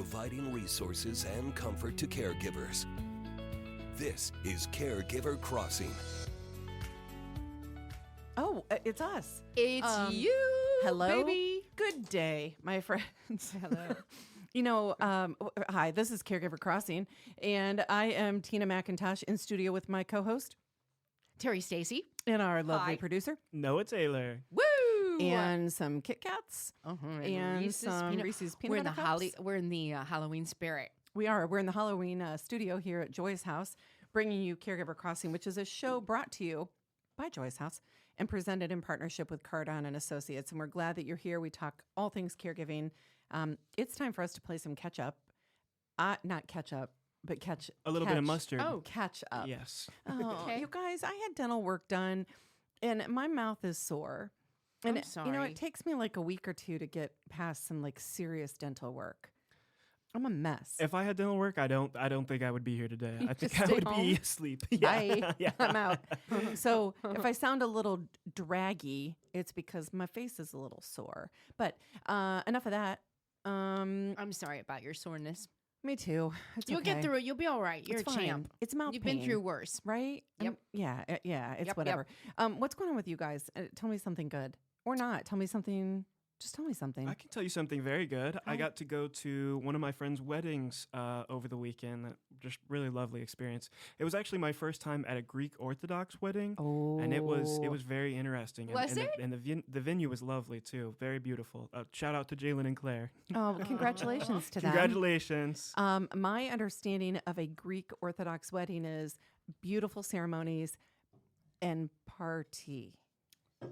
providing resources and comfort to caregivers. This is Caregiver Crossing. Oh, it's us. It's you, hello? baby. Good day, my friends. Hello. Hi, this is Caregiver Crossing, and I am Tina McIntosh in studio with my co-host Terry Stacy. and our lovely Hi. producer, Noah Taylor. Woo! and some Kit Kats, and Reese's some Reese's peanut we're in the butter cups. We're in the Halloween spirit. We're in the Halloween studio here at Joy's House, bringing you Caregiver Crossing, which is a show brought to you by Joy's House and presented in partnership with Cardon and Associates. And we're glad that you're here. We talk all things caregiving. It's time for us to play some catch up. Not catch up, but catch A little bit of mustard. Oh, catch up. Yes. Oh, Okay. You guys, I had dental work done, and my mouth is sore. And I'm sorry. it takes me like a week or two to get past some like serious dental work. I'm a mess. If I had dental work, I don't think I would be here today. I think Just I stay would home. be asleep. Bye. I'm out. So if I sound a little draggy, it's because my face is a little sore. But enough of that. I'm sorry about your soreness. Me too. It's You'll okay. get through it. You'll be all right. You're It's a fine. champ. It's mouth You've pain. been through worse. Right? Yep. Yeah. It's Yep, whatever. What's going on with you guys? Tell me something good. Or not. Tell me something. Just tell me something. I can tell you something very good. I got to go to one of my friend's weddings over the weekend. Just really lovely experience. It was actually my first time at a Greek Orthodox wedding, and it was very interesting. Was it? And the venue was lovely too. Very beautiful. Shout out to Jalen and Claire. Oh, congratulations to them. Congratulations. My understanding of a Greek Orthodox wedding is beautiful ceremonies and party.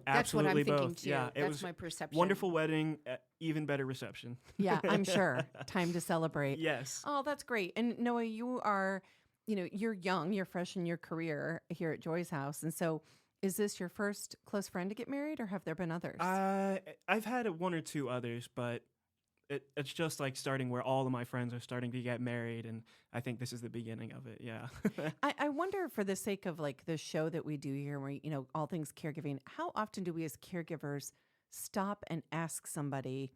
That's what I'm Absolutely thinking, both. too. Yeah, it That's was my perception. Wonderful wedding, even better reception. Yeah, I'm sure. Time to celebrate. Yes. Oh, that's great. And Noah, you are, you're young, you're fresh in your career here at Joy's House. And so is this your first close friend to get married, or have there been others? I've had one or two others, but it's just like starting where all of my friends are starting to get married, and I think this is the beginning of it. Yeah. I wonder, for the sake of like the show that we do here, where, all things caregiving, how often do we as caregivers stop and ask somebody,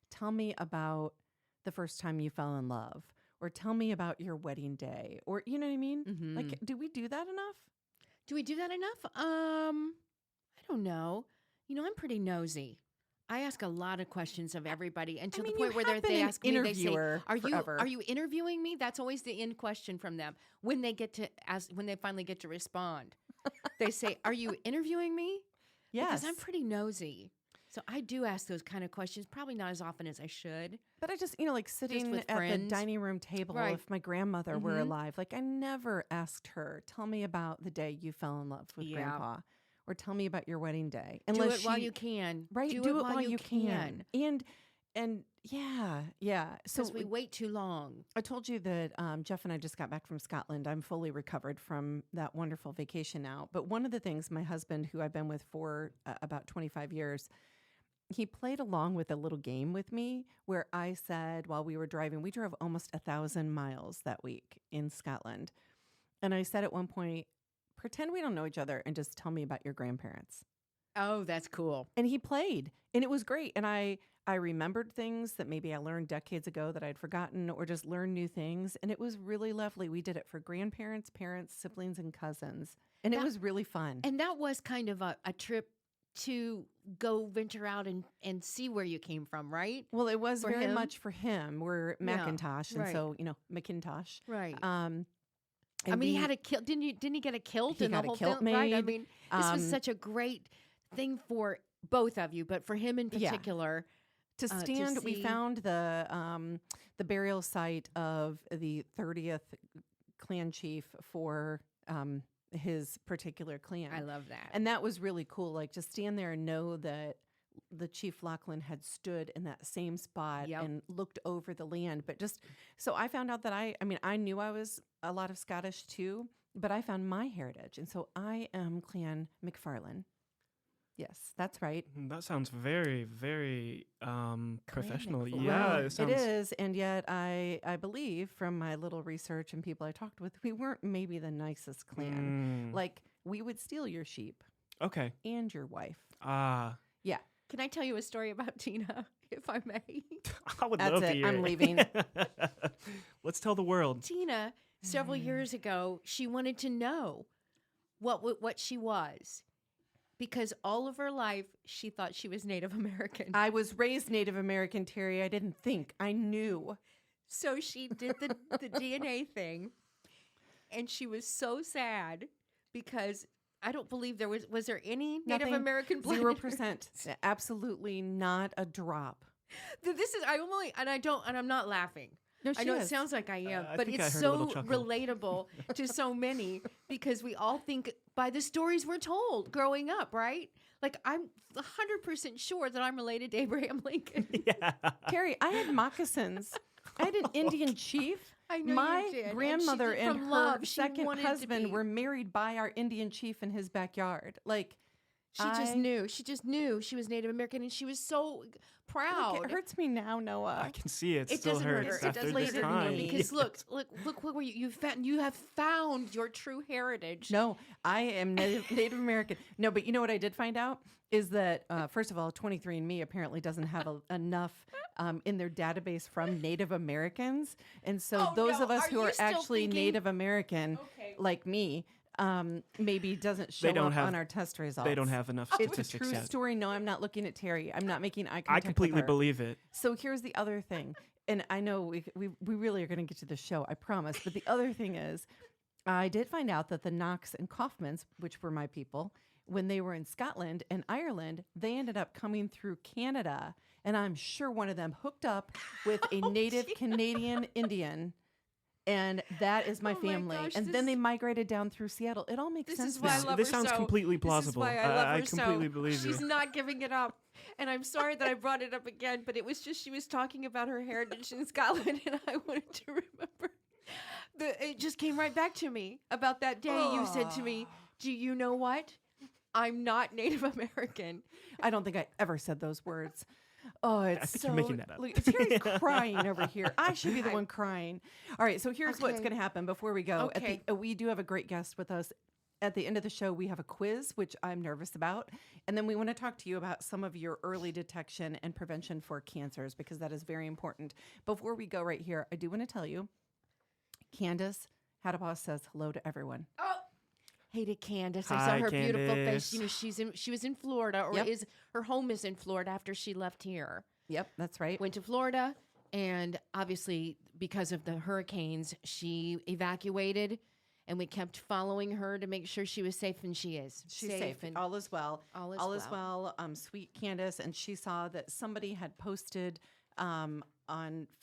tell me about the first time you fell in love, or tell me about your wedding day, or, you know what I mean? Mm-hmm. Like, do we do that enough? Do we do that enough? I don't know. I'm pretty nosy. I ask a lot of questions of everybody, and to the point where they ask me, they say, "Are you interviewing me?" That's always the end question from them when they get to ask. When they finally get to respond, they say, "Are you interviewing me?" Yes. Because I'm pretty nosy, so I do ask those kind of questions. Probably not as often as I should. But I just, like sitting with at the friends. dining room table, Right. if my grandmother were alive, like I never asked her, tell me about the day you fell in love with Yeah. Grandpa, or tell me about your wedding day. Do it while you can. Right. Do it while you can. And yeah. So Because we wait too long. I told you that Jeff and I just got back from Scotland. I'm fully recovered from that wonderful vacation now. But one of the things, my husband, who I've been with for about 25 years, he played along with a little game with me where I said, while we were driving, we drove almost 1,000 miles that week in Scotland. And I said at one point, pretend we don't know each other and just tell me about your grandparents. Oh, that's cool. And he played, and it was great. And I remembered things that maybe I learned decades ago that I'd forgotten, or just learned new things. And it was really lovely. We did it for grandparents, parents, siblings, and cousins. And it was really fun. And that was kind of a trip to go venture out and see where you came from, right? Well, it was For very him? much for him. We're Macintosh, and right. so, Macintosh. Right. And I mean, he had a kilt. Didn't he get a kilt He in the got a whole kilt film? Right. I made. mean, this was such a great thing for both of you, but for him in Yeah. particular. To stand, we see- found the burial site of the 30th clan chief for his particular clan. I love that. And that was really cool. Like, just stand there and know that the Chief Lachlan had stood in that same spot Yep. and looked over the land. But just, so I found out that I knew I was a lot of Scottish too, but I found my heritage. And so I am Clan McFarlane. Yes, that's right. That sounds very, very professional. McFarlane. Yeah, It is, and yet I believe from my little research and people I talked with, we weren't maybe the nicest clan. Like, we would steal your sheep Okay. and your wife. Ah. Yeah. Can I tell you a story about Tina? if I may. I would That's love to it. hear I'm it. leaving. Let's tell the world. Tina, several years ago, she wanted to know what she was. Because all of her life, she thought she was Native American. I was raised Native American, Terry. I didn't think. I knew. So she did the DNA thing, and she was so sad because I don't believe there was there any Native American blood? 0%. Absolutely not a drop. This is I'm not laughing. No, I know it sounds like I am, but think I it's heard a so little chuckle. relatable to so many because we all think by the stories we're told growing up, right? Like I'm 100% sure that I'm related to Abraham Lincoln. Yeah. Terry, I had moccasins. I had an Indian chief. I know My you did. And she grandmother did and from her love. She second wanted to husband be- were married by our Indian chief in his backyard. Like, She just knew she was Native American, and she was so proud. Look, it hurts me now, Noah. I can see it. It still doesn't hurts hurt. It after doesn't this hurt time. me because look where you have found your true heritage. No, I am Native American. No, but you know what I did find out is that, first of all, 23andMe apparently doesn't have enough in their database from Native Americans. And so those of us who are actually Native American, like me, maybe doesn't show up on our test results. They don't have enough It's a statistics true yet. story. No, I'm not looking at Terry. I'm not making eye contact I completely with her. believe it. So here's the other thing. And I know we really are going to get to the show, I promise. But the other thing is, I did find out that the Knox and Kaufmans, which were my people, when they were in Scotland and Ireland, they ended up coming through Canada. And I'm sure one of them hooked up with a native Canadian Indian. And that is my family. gosh, and then they migrated down through Seattle. It all makes This sense is why I now. love This her sounds so. completely plausible. This is why I love her I completely believe She's you. not giving it up. And I'm sorry that I brought it up again, but it was just she was talking about her heritage in Scotland, and I wanted to remember. It just came right back to me about that day you said to me, do you know what? I'm not Native American. I don't think I ever said those words. Oh, it's think so. you're making that up. Look, Terry's crying over here. I should be the one crying. All right, so here's what's Okay. going to happen before we go. Okay. We do have a great guest with us. At the end of the show, we have a quiz, which I'm nervous about. And then we want to talk to you about some of your early detection and prevention for cancers, because that is very important. Before we go right here, I do want to tell you, Candace Hadaboss says hello to everyone. Oh, hey to Candace. I Hi, saw her beautiful face. Candace. You know, she was in Florida, or Yep. her home is in Florida after she left here. Yep, that's right. Went to Florida, and obviously because of the hurricanes, she evacuated, and we kept following her to make sure she was safe, and she is. She's safe. and All is well. All is well. Sweet Candace, and she saw that somebody had posted on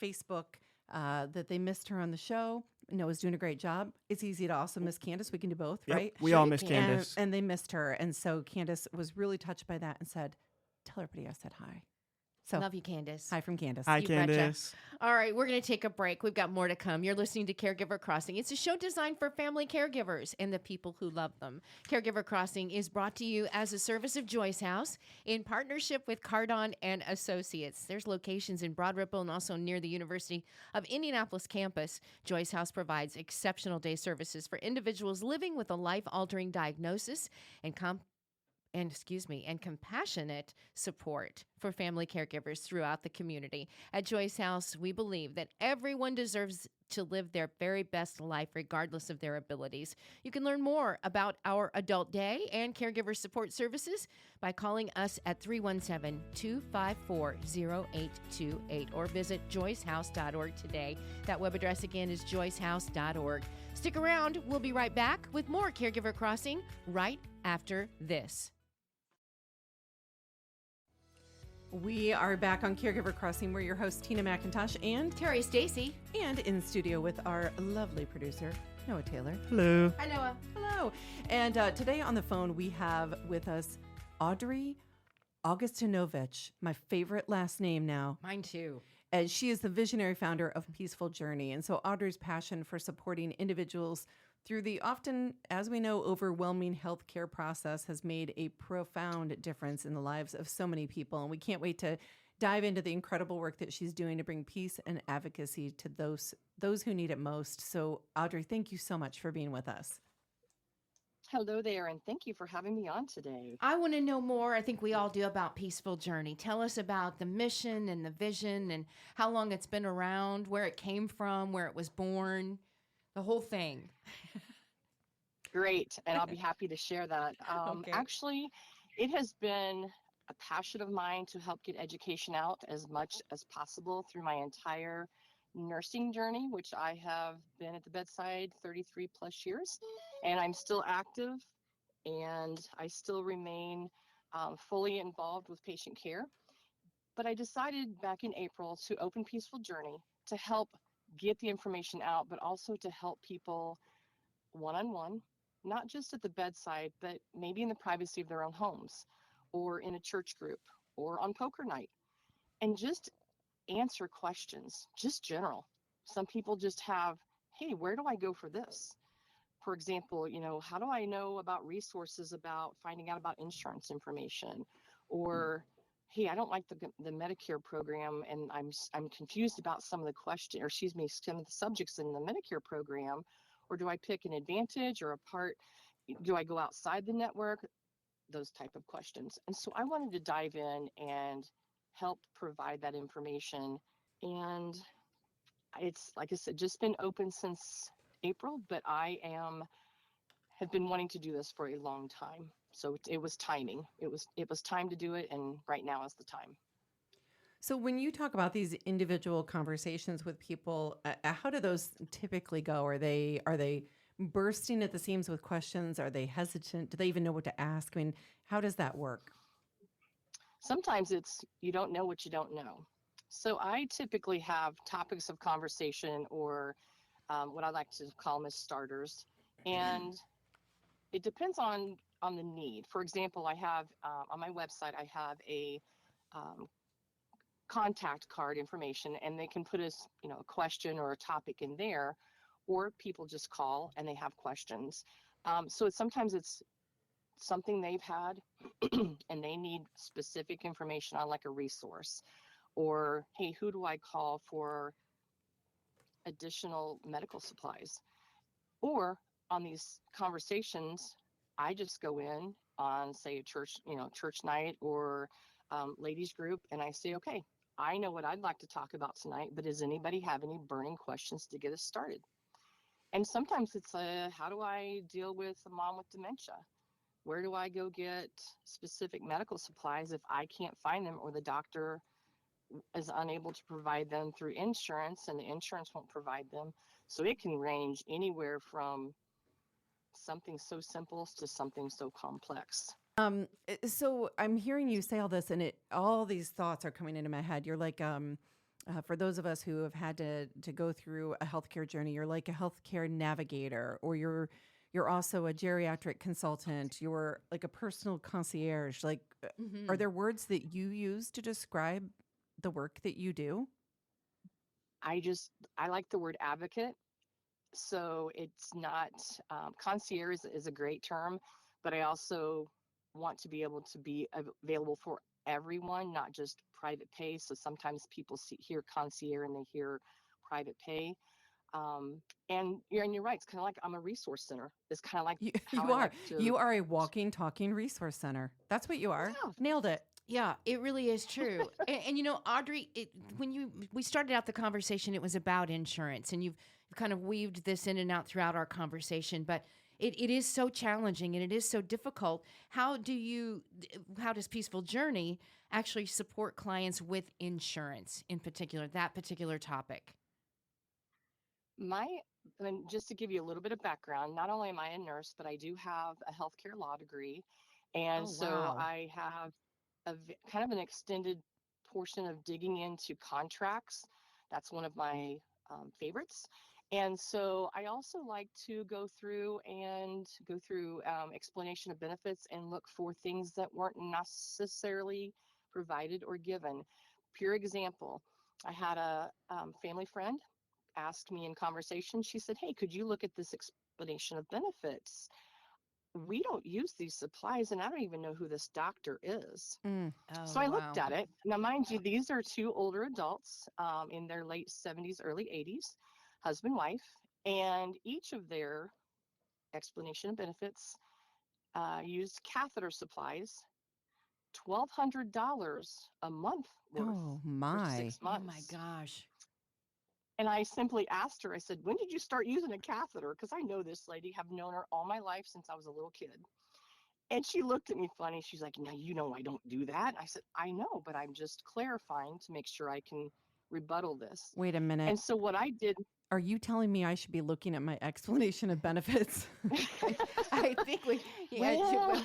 Facebook that they missed her on the show. Noah's doing a great job. It's easy to also miss Candace. We can do both, Yep, right? we all Sure miss you And, Candace. and they missed her, and so Candace was really touched by that and said, "Tell everybody I said hi." So love you, Candace. hi from Candace. Hi, You betcha. Candace. All right, we're going to take a break. We've got more to come. You're listening to Caregiver Crossing. It's a show designed for family caregivers and the people who love them. Caregiver Crossing is brought to you as a service of Joyce House in partnership with Cardon and Associates. There's locations in Broad Ripple and also near the University of Indianapolis campus. Joyce House provides exceptional day services for individuals living with a life-altering diagnosis and compassionate support for family caregivers throughout the community. At Joyce House, we believe that everyone deserves to live their very best life regardless of their abilities. You can learn more about our adult day and caregiver support services by calling us at 317-254-0828 or visit joycehouse.org today. That web address again is joycehouse.org. Stick around. We'll be right back with more Caregiver Crossing right after this. We are back on Caregiver Crossing. We're your hosts, Tina McIntosh, and Terry Stacy. in studio with our lovely producer, Noah Taylor. Hello. Hi, Noah. Hello. And today on the phone, we have with us Audrey Augustinovicz, my favorite last name now. Mine too. And she is the visionary founder of Peaceful Journey. And so Audrey's passion for supporting individuals through the often, as we know, overwhelming healthcare process has made a profound difference in the lives of so many people. And we can't wait to dive into the incredible work that she's doing to bring peace and advocacy to those who need it most. So Audrey, thank you so much for being with us. Hello there, and thank you for having me on today. I want to know more, I think we all do, about Peaceful Journey. Tell us about the mission and the vision and how long it's been around, where it came from, where it was born, the whole thing. Great, and I'll be happy to share that. Okay. Actually, it has been a passion of mine to help get education out as much as possible through my entire nursing journey, which I have been at the bedside 33 plus years, and I'm still active and I still remain fully involved with patient care. But I decided back in April to open Peaceful Journey to help get the information out, but also to help people one-on-one, not just at the bedside, but maybe in the privacy of their own homes or in a church group or on poker night, and just answer questions, just general. Some people just have, hey, where do I go for this? For example, how do I know about resources about finding out about insurance information? Or, hey, I don't like the Medicare program, and I'm confused about some of the some of the subjects in the Medicare program. Or do I pick an Advantage or a part? Do I go outside the network? Those type of questions. And so I wanted to dive in and help provide that information. And it's, like I said, just been open since April, but have been wanting to do this for a long time. So it was timing. It was time to do it, and right now is the time. So when you talk about these individual conversations with people, how do those typically go? Are they bursting at the seams with questions? Are they hesitant? Do they even know what to ask? I mean, how does that work? Sometimes it's you don't know what you don't know. So I typically have topics of conversation, or what I like to call them as starters, and it depends on the need. For example, I have on my website I have a contact card information, and they can put a question or a topic in there, or people just call and they have questions. So sometimes it's something they've had and they need specific information on, like a resource, or hey, who do I call for additional medical supplies? Or on these conversations, I just go in on, say, a church night or ladies group, and I say, okay, I know what I'd like to talk about tonight, but does anybody have any burning questions to get us started? And sometimes it's how do I deal with a mom with dementia? Where do I go get specific medical supplies if I can't find them, or the doctor is unable to provide them through insurance and the insurance won't provide them? So it can range anywhere from something so simple to something so complex. So I'm hearing you say all this, and all these thoughts are coming into my head. You're like, for those of us who have had to go through a healthcare journey, you're like a healthcare navigator, or you're also a geriatric consultant. You're like a personal concierge. Like, are there words that you use to describe the work that you do? I like the word advocate. So it's not, concierge is a great term, but I also want to be able to be available for everyone, not just private pay. So sometimes people hear concierge and they hear private pay. And you're right. It's kind of like I'm a resource center. It's kind of like you are a walking, talking resource center. That's what you are. Yeah. Nailed it. Yeah, it really is true. and Audrey, when we started out the conversation, it was about insurance, and you've kind of weaved this in and out throughout our conversation, but it is so challenging and it is so difficult. How does Peaceful Journey actually support clients with insurance, in particular, that particular topic? Just to give you a little bit of background, not only am I a nurse, but I do have a healthcare law degree. And so I have kind of an extended portion of digging into contracts. That's one of my favorites. And so I also like to go through explanation of benefits and look for things that weren't necessarily provided or given. Pure example, I had a family friend asked me in conversation, she said, hey, could you look at this explanation of benefits? We don't use these supplies, and I don't even know who this doctor is. So I looked at it. Now, mind you, these are two older adults in their late 70s, early 80s, husband, wife, and each of their explanation of benefits used catheter supplies, $1,200 a month worth Oh, for my. 6 Oh months. my gosh. And I simply asked her, I said, when did you start using a catheter? Because I know this lady, have known her all my life since I was a little kid. And she looked at me funny. She's like, now, you know, I don't do that. I said, I know, but I'm just clarifying to make sure I can rebuttal this. Wait a minute. And so what I did. Are you telling me I should be looking at my explanation of benefits? I think well,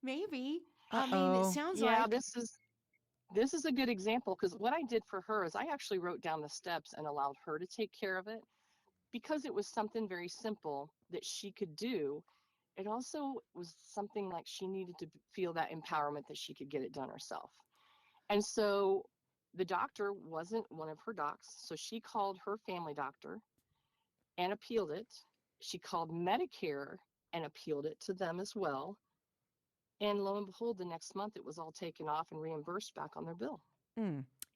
maybe. I mean, it sounds like. Yeah, this is a good example, because what I did for her is I actually wrote down the steps and allowed her to take care of it, because it was something very simple that she could do. It also was something like she needed to feel that empowerment that she could get it done herself. And so the doctor wasn't one of her docs, so she called her family doctor and appealed it. She called Medicare and appealed it to them as well. And lo and behold, the next month it was all taken off and reimbursed back on their bill.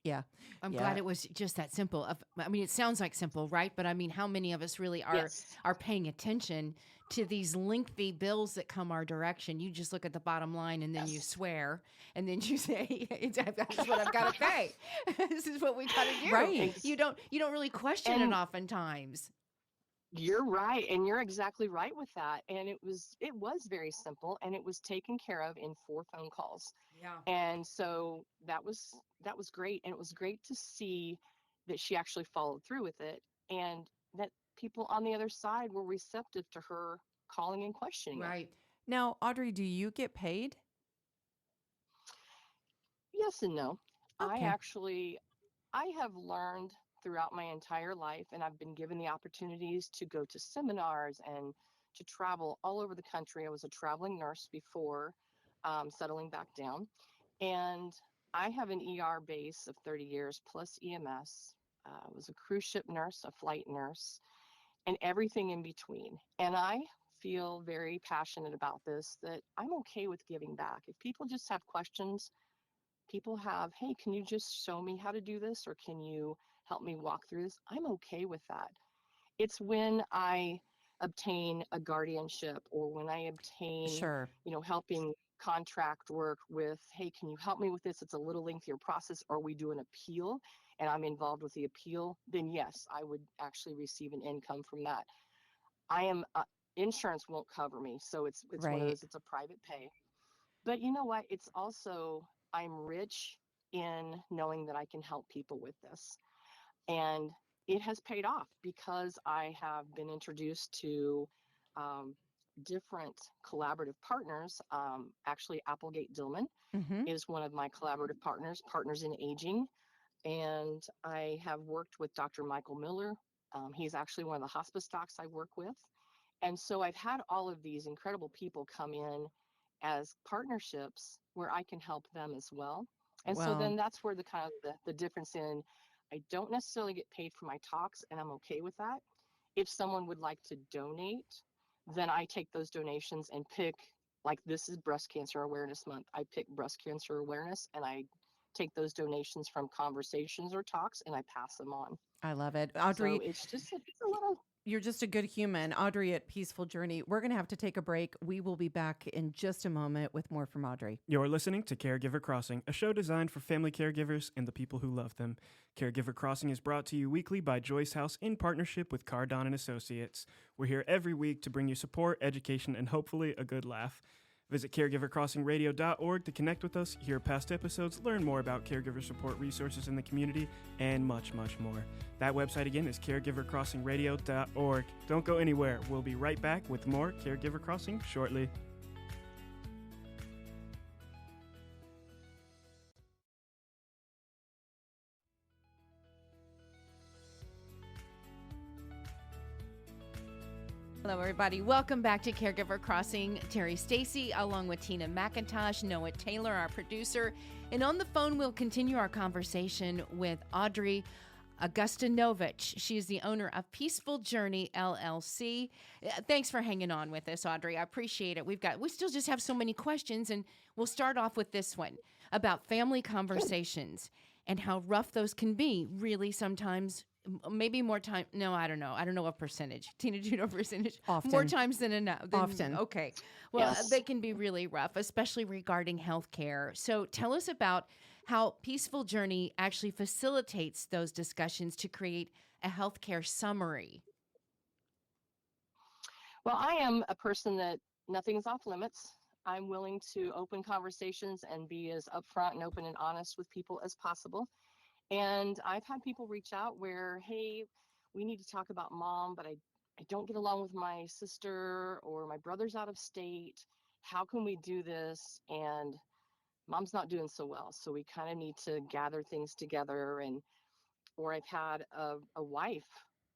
Yeah. I'm glad it was just that simple. I mean, it sounds like simple, right? But I mean, how many of us really are paying attention to these lengthy bills that come our direction? You just look at the bottom line and then you swear, and then you say, "That's what I've got to pay. This is what we got to do." Right. You don't really question it oftentimes. You're right, and you're exactly right with that. And it was very simple, and it was taken care of in 4 phone calls. Yeah. And so that was great, and it was great to see that she actually followed through with it, and that people on the other side were receptive to her calling and questioning it. Right. Now, Audrey, do you get paid? Yes and no. Okay. I have learned throughout my entire life, and I've been given the opportunities to go to seminars and to travel all over the country. I was a traveling nurse before settling back down, and I have an ER base of 30 years plus EMS. I was a cruise ship nurse, a flight nurse, and everything in between. And I feel very passionate about this, that I'm okay with giving back. If people just have questions, people have, hey, can you just show me how to do this? Or can you help me walk through this? I'm okay with that. It's when I obtain a guardianship, or when I obtain, helping contract work with, hey, can you help me with this? It's a little lengthier process, or we do an appeal and I'm involved with the appeal, then yes, I would actually receive an income from that. Insurance won't cover me. So it's one of those, it's a private pay. But you know what? It's also, I'm rich in knowing that I can help people with this. And it has paid off, because I have been introduced to different collaborative partners. Actually, Applegate Dillman is one of my collaborative partners in aging. And I have worked with Dr. Michael Miller. He's actually one of the hospice docs I work with. And so I've had all of these incredible people come in as partnerships where I can help them as well. And so then that's where the difference in, I don't necessarily get paid for my talks, and I'm okay with that. If someone would like to donate, then I take those donations and pick, like this is Breast Cancer Awareness Month. I pick breast cancer awareness, and I take those donations from conversations or talks, and I pass them on. I love it. Audrey, so it's a little... You're just a good human. Audrey at Peaceful Journey. We're going to have to take a break. We will be back in just a moment with more from Audrey. You're listening to Caregiver Crossing, a show designed for family caregivers and the people who love them. Caregiver Crossing is brought to you weekly by Joyce House in partnership with Cardon & Associates. We're here every week to bring you support, education, and hopefully a good laugh. Visit caregivercrossingradio.org to connect with us, hear past episodes, learn more about caregiver support resources in the community, and much, much more. That website again is caregivercrossingradio.org. Don't go anywhere. We'll be right back with more Caregiver Crossing shortly. Hello, everybody. Welcome back to Caregiver Crossing. Terry Stacy, along with Tina McIntosh, Noah Taylor, our producer. And on the phone, we'll continue our conversation with Audrey Augustinovicz. She is the owner of Peaceful Journey LLC. Thanks for hanging on with us, Audrey. I appreciate it. We still just have so many questions, and we'll start off with this one about family conversations. and how rough those can be really sometimes. Maybe more time. No, I don't know. I don't know what percentage. Tina, do you know percentage? Often. More times than enough. Often. Okay. Well, Yes. they can be really rough, especially regarding healthcare. So tell us about how Peaceful Journey actually facilitates those discussions to create a healthcare summary. Well, I am a person that nothing is off limits. I'm willing to open conversations and be as upfront and open and honest with people as possible. And I've had people reach out where, hey, we need to talk about mom, but I don't get along with my sister, or my brother's out of state. How can we do this? And mom's not doing so well. So we kind of need to gather things together. Or I've had a wife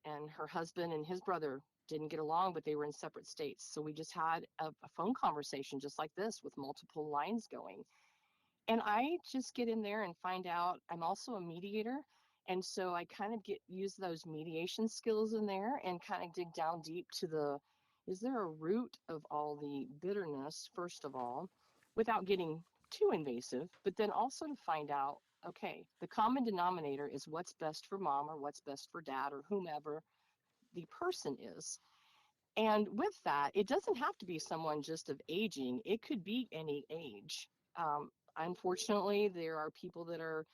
and her husband and his brother didn't get along, but they were in separate states. So we just had a phone conversation just like this with multiple lines going. And I just get in there and find out. I'm also a mediator. And so I kind of use those mediation skills in there and kind of dig down deep to is there a root of all the bitterness, first of all, without getting too invasive, but then also to find out, okay, the common denominator is what's best for mom or what's best for dad or whomever the person is. And with that, it doesn't have to be someone just of aging. It could be any age. Unfortunately, there are people that are,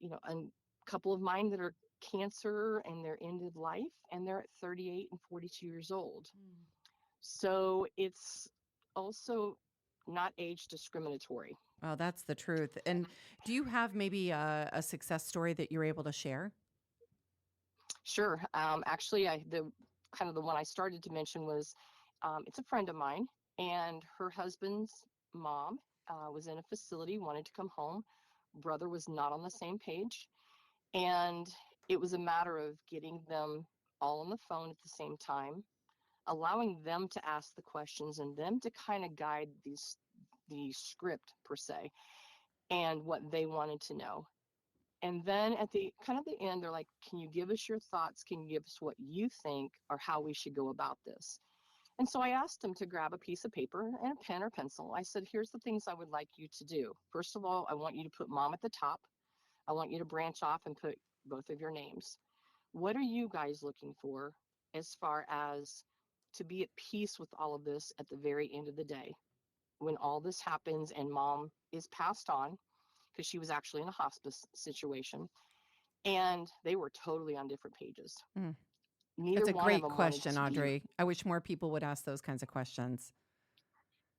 a couple of mine that are cancer and they're ended life, and they're at 38 and 42 years old. So it's also not age discriminatory. Oh, that's the truth. And do you have maybe a success story that you're able to share? Sure. Actually, the one I started to mention was, it's a friend of mine, and her husband's mom was in a facility, wanted to come home. Brother was not on the same page. And it was a matter of getting them all on the phone at the same time, allowing them to ask the questions and them to kind of guide the script per se, and what they wanted to know. And then at the end, they're like, can you give us your thoughts? Can you give us what you think or how we should go about this? And so I asked them to grab a piece of paper and a pen or pencil. I said, here's the things I would like you to do. First of all, I want you to put mom at the top. I want you to branch off and put both of your names. What are you guys looking for as far as to be at peace with all of this at the very end of the day? When all this happens and mom is passed on, because she was actually in a hospice situation, and they were totally on different pages. That's a great question, Audrey. I wish more people would ask those kinds of questions.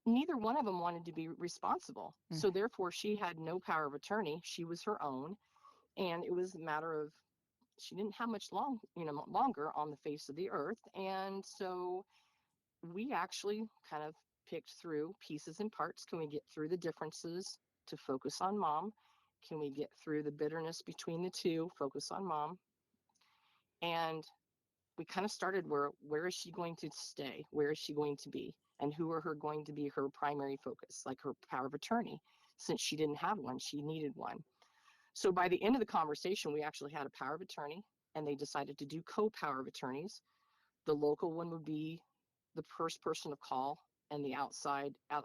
Neither one of them wanted to be responsible. So therefore, she had no power of attorney. She was her own. And it was a matter of, she didn't have much longer on the face of the earth. And so we actually kind of picked through pieces and parts. Can we get through the differences to focus on mom? Can we get through the bitterness between the two, focus on mom? And we kind of started where is she going to stay? Where is she going to be? And who are going to be her primary focus, like her power of attorney? Since she didn't have one, she needed one. So by the end of the conversation, we actually had a power of attorney, and they decided to do co-power of attorneys. The local one would be the first person of call, and the out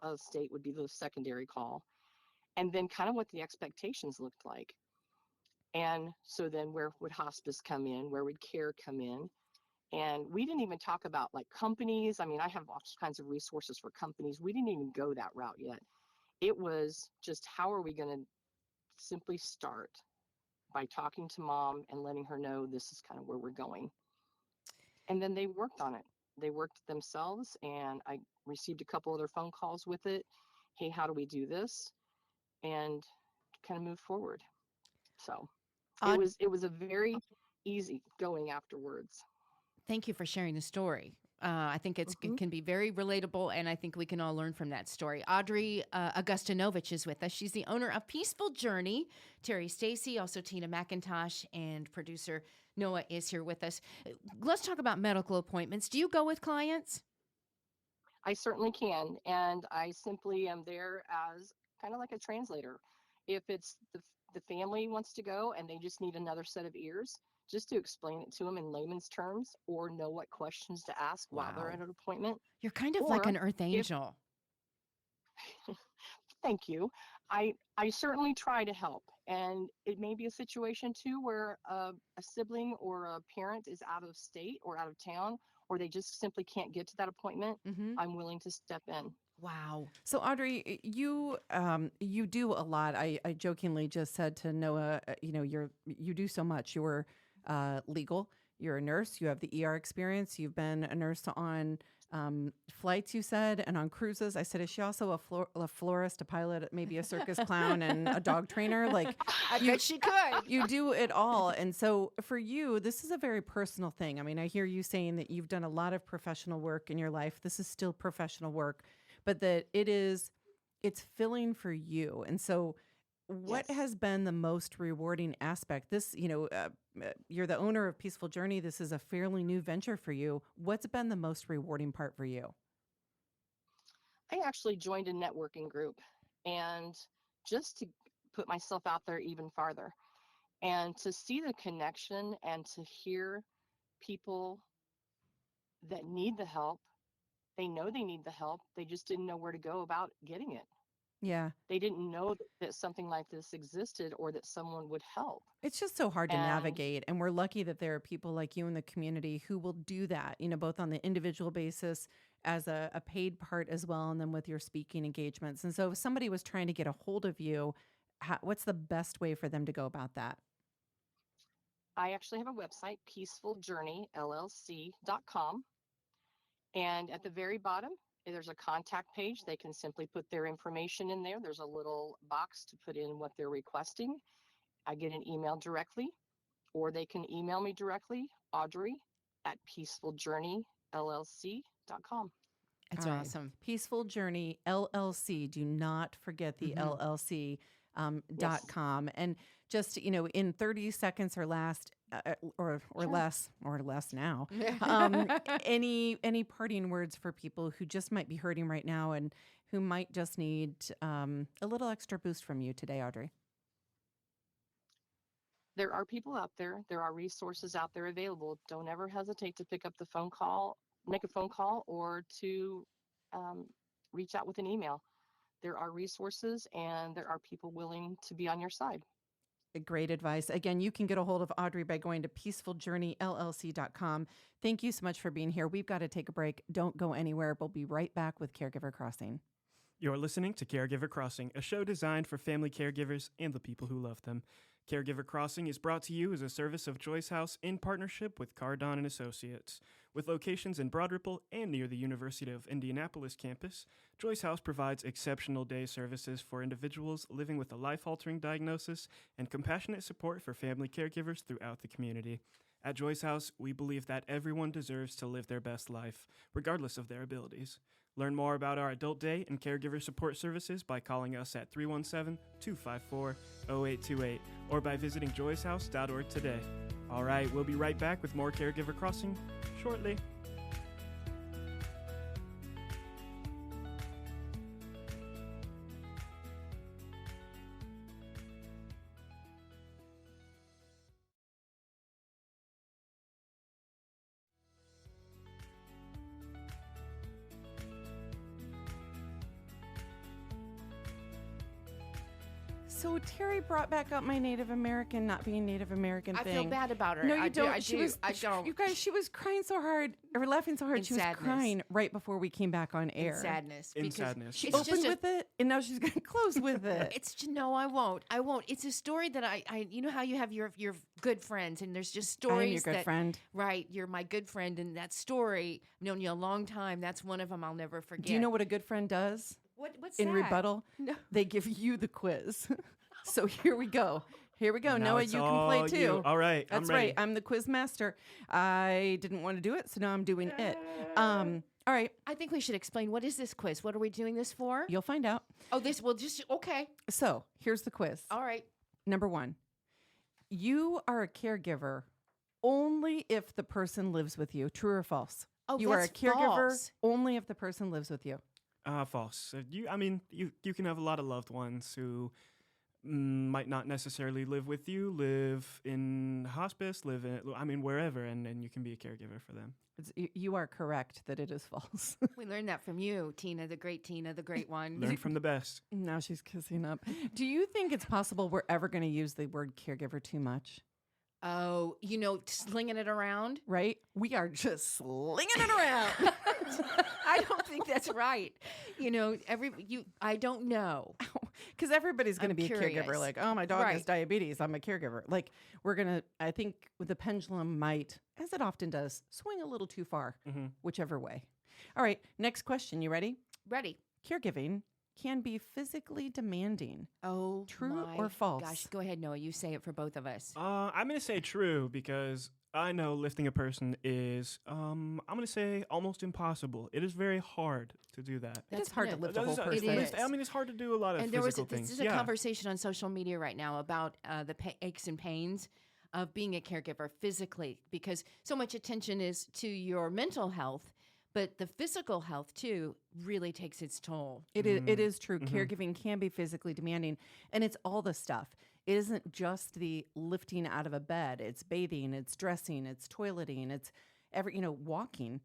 of state would be the secondary call. And then kind of what the expectations looked like. And so then where would hospice come in? Where would care come in? And we didn't even talk about like companies. I mean, I have all kinds of resources for companies. We didn't even go that route yet. It was just, how are we going to simply start by talking to mom and letting her know this is kind of where we're going. And then they worked on it. They worked themselves, and I received a couple other phone calls with it. Hey, how do we do this? And kind of move forward. So it was a very easy going afterwards. Thank you for sharing the story. I think it can be very relatable, and I think we can all learn from that story. Audrey Augustinovicz is with us. She's the owner of Peaceful Journey. Terry Stacy, also Tina McIntosh, and producer Noah is here with us. Let's talk about medical appointments. Do you go with clients? I certainly can, and I simply am there as kind of like a translator. If it's the family wants to go and they just need another set of ears, just to explain it to them in layman's terms, or know what questions to ask while they're at an appointment. You're kind of like an earth angel. Thank you. I certainly try to help. And it may be a situation too where a sibling or a parent is out of state or out of town, or they just simply can't get to that appointment. Mm-hmm. I'm willing to step in. Wow. So Audrey, you do a lot. I jokingly just said to Noah, you do so much. You're legal. You're a nurse. You have the ER experience. You've been a nurse on flights, you said, and on cruises. I said, is she also a florist, a pilot, maybe a circus clown, and a dog trainer? Like, I bet she could. You do it all. And so for you, this is a very personal thing. I mean, I hear you saying that you've done a lot of professional work in your life. This is still professional work, but that it's filling for you. And so what has been the most rewarding aspect? This, you're the owner of Peaceful Journey. This is a fairly new venture for you. What's been the most rewarding part for you? I actually joined a networking group, and just to put myself out there even farther and to see the connection and to hear people that need the help. They know they need the help. They just didn't know where to go about getting it. Yeah. They didn't know that something like this existed or that someone would help. It's just so hard to navigate. And we're lucky that there are people like you in the community who will do that, both on the individual basis as a paid part as well, and then with your speaking engagements. And so if somebody was trying to get a hold of you, what's the best way for them to go about that? I actually have a website, peacefuljourneyllc.com. And at the very bottom, there's a contact page. They can simply put their information in there. There's a little box to put in what they're requesting. I get an email directly, or they can email me directly, Audrey at peacefuljourneyllc.com. That's awesome. Peaceful Journey LLC. Do not forget the LLC. .com. And just, in 30 seconds or less now, any parting words for people who just might be hurting right now and who might just need a little extra boost from you today, Audrey? There are people out there. There are resources out there available. Don't ever hesitate to pick up the phone call, make a phone call, or to reach out with an email. There are resources and there are people willing to be on your side. Great advice. Again, you can get a hold of Audrey by going to peacefuljourneyllc.com. Thank you so much for being here. We've got to take a break. Don't go anywhere. We'll be right back with Caregiver Crossing. You're listening to Caregiver Crossing, a show designed for family caregivers and the people who love them. Caregiver Crossing is brought to you as a service of Joyce House in partnership with Cardon and Associates. With locations in Broad Ripple and near the University of Indianapolis campus, Joyce House provides exceptional day services for individuals living with a life-altering diagnosis and compassionate support for family caregivers throughout the community. At Joyce House, we believe that everyone deserves to live their best life, regardless of their abilities. Learn more about our adult day and caregiver support services by calling us at 317-254-0828 or by visiting joycehouse.org today. All right, we'll be right back with more Caregiver Crossing shortly. So Terry brought back up my Native American not being Native American thing. I feel bad about her. No, you don't. I don't. You guys, she was crying so hard, or laughing so hard. In she was sadness. crying right before we came back on air. In sadness. She opened with it, and now she's going to close with it. No, I won't. It's a story that I you know how you have your good friends, and there's just stories. I'm your good friend. Right, you're my good friend, and that story, I've known you a long time. That's one of them I'll never forget. Do you know what a good friend does? What's in that? rebuttal? No. They give you the quiz. So here we go. Now Noah, you can play too. You. All right. That's I'm ready. right. I'm the quiz master. I didn't want to do it, so now I'm doing it. All right. I think we should explain, what is this quiz? What are we doing this for? You'll find out. Okay. So here's the quiz. All right. Number 1, you are a caregiver only if the person lives with you. True or false? Oh, you are a caregiver false. only if the person lives with you. False. You can have a lot of loved ones who might not necessarily live with you, live in hospice, wherever, and you can be a caregiver for them. You are correct that it is false. We learned that from you, Tina, the great one. Learn from the best. Now she's kissing up. Do you think it's possible we're ever going to use the word caregiver too much? Oh, slinging it around? Right? We are just slinging it around. I don't think that's right. I don't know. Because everybody's going to be curious. a caregiver. Like, oh, my dog has diabetes. I'm a caregiver. Like, I think the pendulum might, as it often does, swing a little too far, whichever way. All right. Next question. You ready? Ready. Caregiving can be physically demanding. Oh, true or false? Gosh, go ahead, Noah. You say it for both of us. I'm going to say true because I know lifting a person is, I'm going to say almost impossible. It is very hard to do that. It's hard to lift a whole person. It is. I mean, it's hard to do a lot of physical things. This is a conversation on social media right now about the aches and pains of being a caregiver physically, because so much attention is to your mental health, but the physical health, too, really takes its toll. It is true. Caregiving can be physically demanding, and it's all the stuff. It isn't just the lifting out of a bed. It's bathing, it's dressing, it's toileting, it's walking,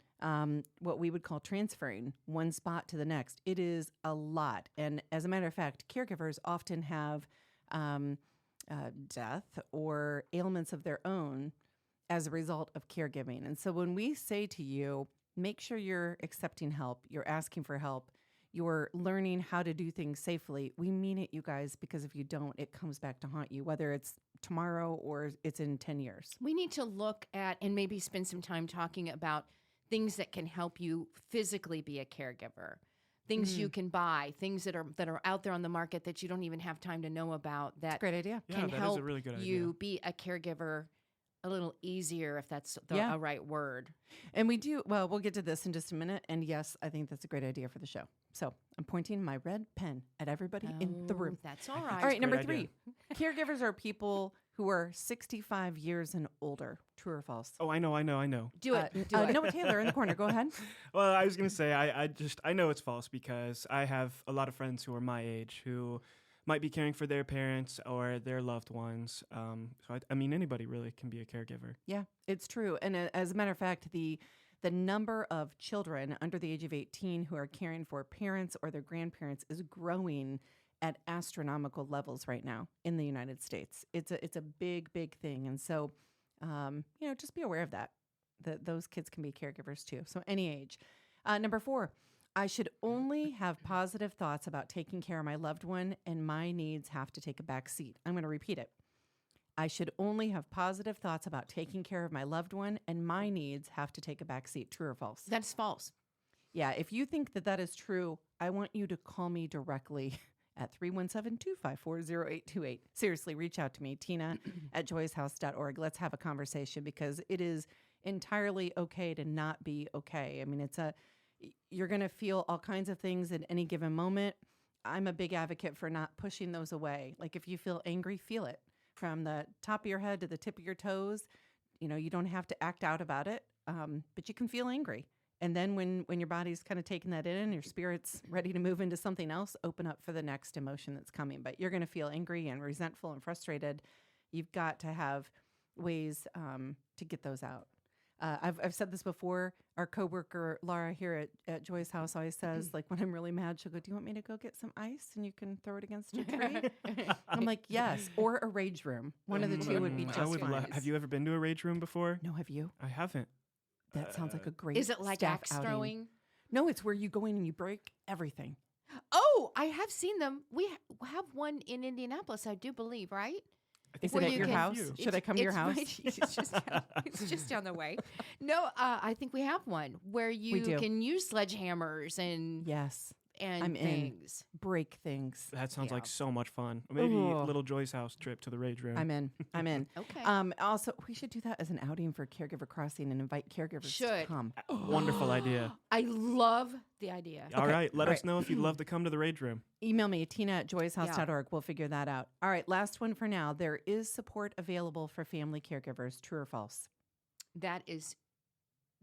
what we would call transferring one spot to the next. It is a lot. And as a matter of fact, caregivers often have death or ailments of their own as a result of caregiving. And so when we say to you, make sure you're accepting help, you're asking for help, you're learning how to do things safely, we mean it, you guys, because if you don't, it comes back to haunt you, whether it's tomorrow or it's in 10 years. We need to look at and maybe spend some time talking about things that can help you physically be a caregiver. Things you can buy, things that are out there on the market that you don't even have time to know about. That's a great idea. Can that help is a really good you idea. be a caregiver a little easier, if that's a right word. And we'll get to this in just a minute. And yes, I think that's a great idea for the show. So I'm pointing my red pen at everybody in the room. That's all right. All right, number 3. Caregivers are people who are 65 years and older. True or false? Oh, I know. Do it. Do it. Noah Taylor in the corner. Go ahead. Well, I was going to say, I know it's false because I have a lot of friends who are my age who might be caring for their parents or their loved ones. So I mean, anybody really can be a caregiver. Yeah, it's true. And as a matter of fact, the number of children under the age of 18 who are caring for parents or their grandparents is growing at astronomical levels right now in the United States. It's a big, big thing. And so, just be aware of that those kids can be caregivers too. So any age. Number 4, I should only have positive thoughts about taking care of my loved one, and my needs have to take a back seat. I'm going to repeat it. I should only have positive thoughts about taking care of my loved one, and my needs have to take a back seat. True or false? That's false. Yeah, if you think that is true, I want you to call me directly at 317-254-0828. Seriously, reach out to me, Tina at joyshouse.org. Let's have a conversation because it is entirely okay to not be okay. I mean, you're going to feel all kinds of things at any given moment. I'm a big advocate for not pushing those away. Like if you feel angry, feel it from the top of your head to the tip of your toes. You don't have to act out about it, but you can feel angry. And then when your body's kind of taking that in, your spirit's ready to move into something else, open up for the next emotion that's coming. But you're going to feel angry and resentful and frustrated. You've got to have ways to get those out. I've said this before. Our coworker Laura here at Joy's house always says, like, when I'm really mad, she'll go, "Do you want me to go get some ice and you can throw it against a tree?" I'm like, yes, or a rage room. One of the two would be just fine. Have you ever been to a rage room before? No, have you? I haven't. That sounds like a great. Is it like axe throwing? No, it's where you go in and you break everything. Oh, I have seen them. We have one in Indianapolis, I do believe, right? Is it at your house? Should I come to your house? Right, it's just down the way. No, I think we have one where you can use sledgehammers and things. Break things. That sounds like so much fun. Maybe a little Joy's house trip to the rage room. I'm in. Okay. Also, we should do that as an outing for Caregiver Crossing and invite caregivers to come. Wonderful idea. I love the idea. All right. Let us know if you'd love to come to the rage room. Email me, Tina at joyshouse.org. We'll figure that out. All right. Last one for now. There is support available for family caregivers. True or false? That is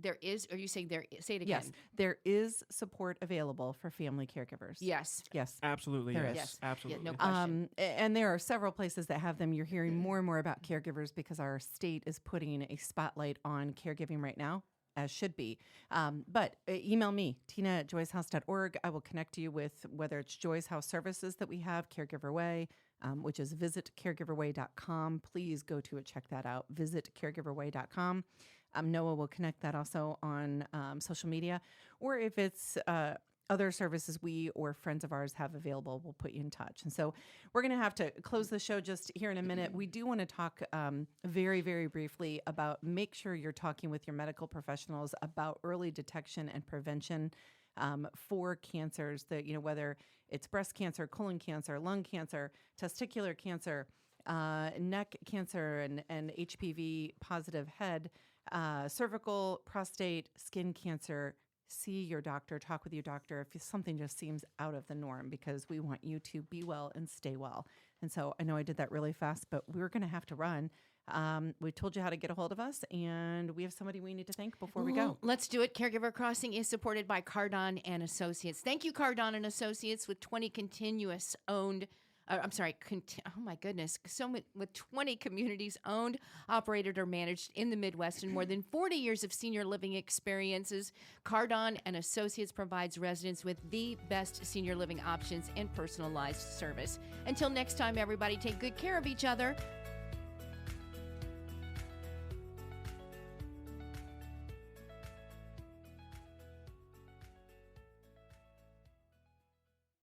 There is, or you saying there? Say it again. Yes, there is support available for family caregivers. Yes. Yes. Absolutely. There Yes. is. Absolutely. Yeah, no question. And there are several places that have them. You're hearing more and more about caregivers because our state is putting a spotlight on caregiving right now, as should be. But email me, tina@joyshouse.org. I will connect you with whether it's Joy's House Services that we have, Caregiver Way, which is visit caregiverway.com. Please go to it, check that out, visit caregiverway.com. Noah will connect that also on social media. Or if it's other services we or friends of ours have available, we'll put you in touch. And so we're going to have to close the show just here in a minute. We do want to talk very, very briefly about make sure you're talking with your medical professionals about early detection and prevention for cancers that, whether it's breast cancer, colon cancer, lung cancer, testicular cancer, neck cancer, and HPV positive head, cervical, prostate, skin cancer. See your doctor, talk with your doctor if something just seems out of the norm, because we want you to be well and stay well. And so I know I did that really fast, but we're going to have to run. We told you how to get a hold of us, and we have somebody we need to thank before we go. Let's do it. Caregiver Crossing is supported by Cardon and Associates. Thank you, Cardon and Associates, with 20 continuous owned. Oh my goodness. With 20 communities owned, operated, or managed in the Midwest and more than 40 years of senior living experiences, Cardon and Associates provides residents with the best senior living options and personalized service. Until next time, everybody, take good care of each other.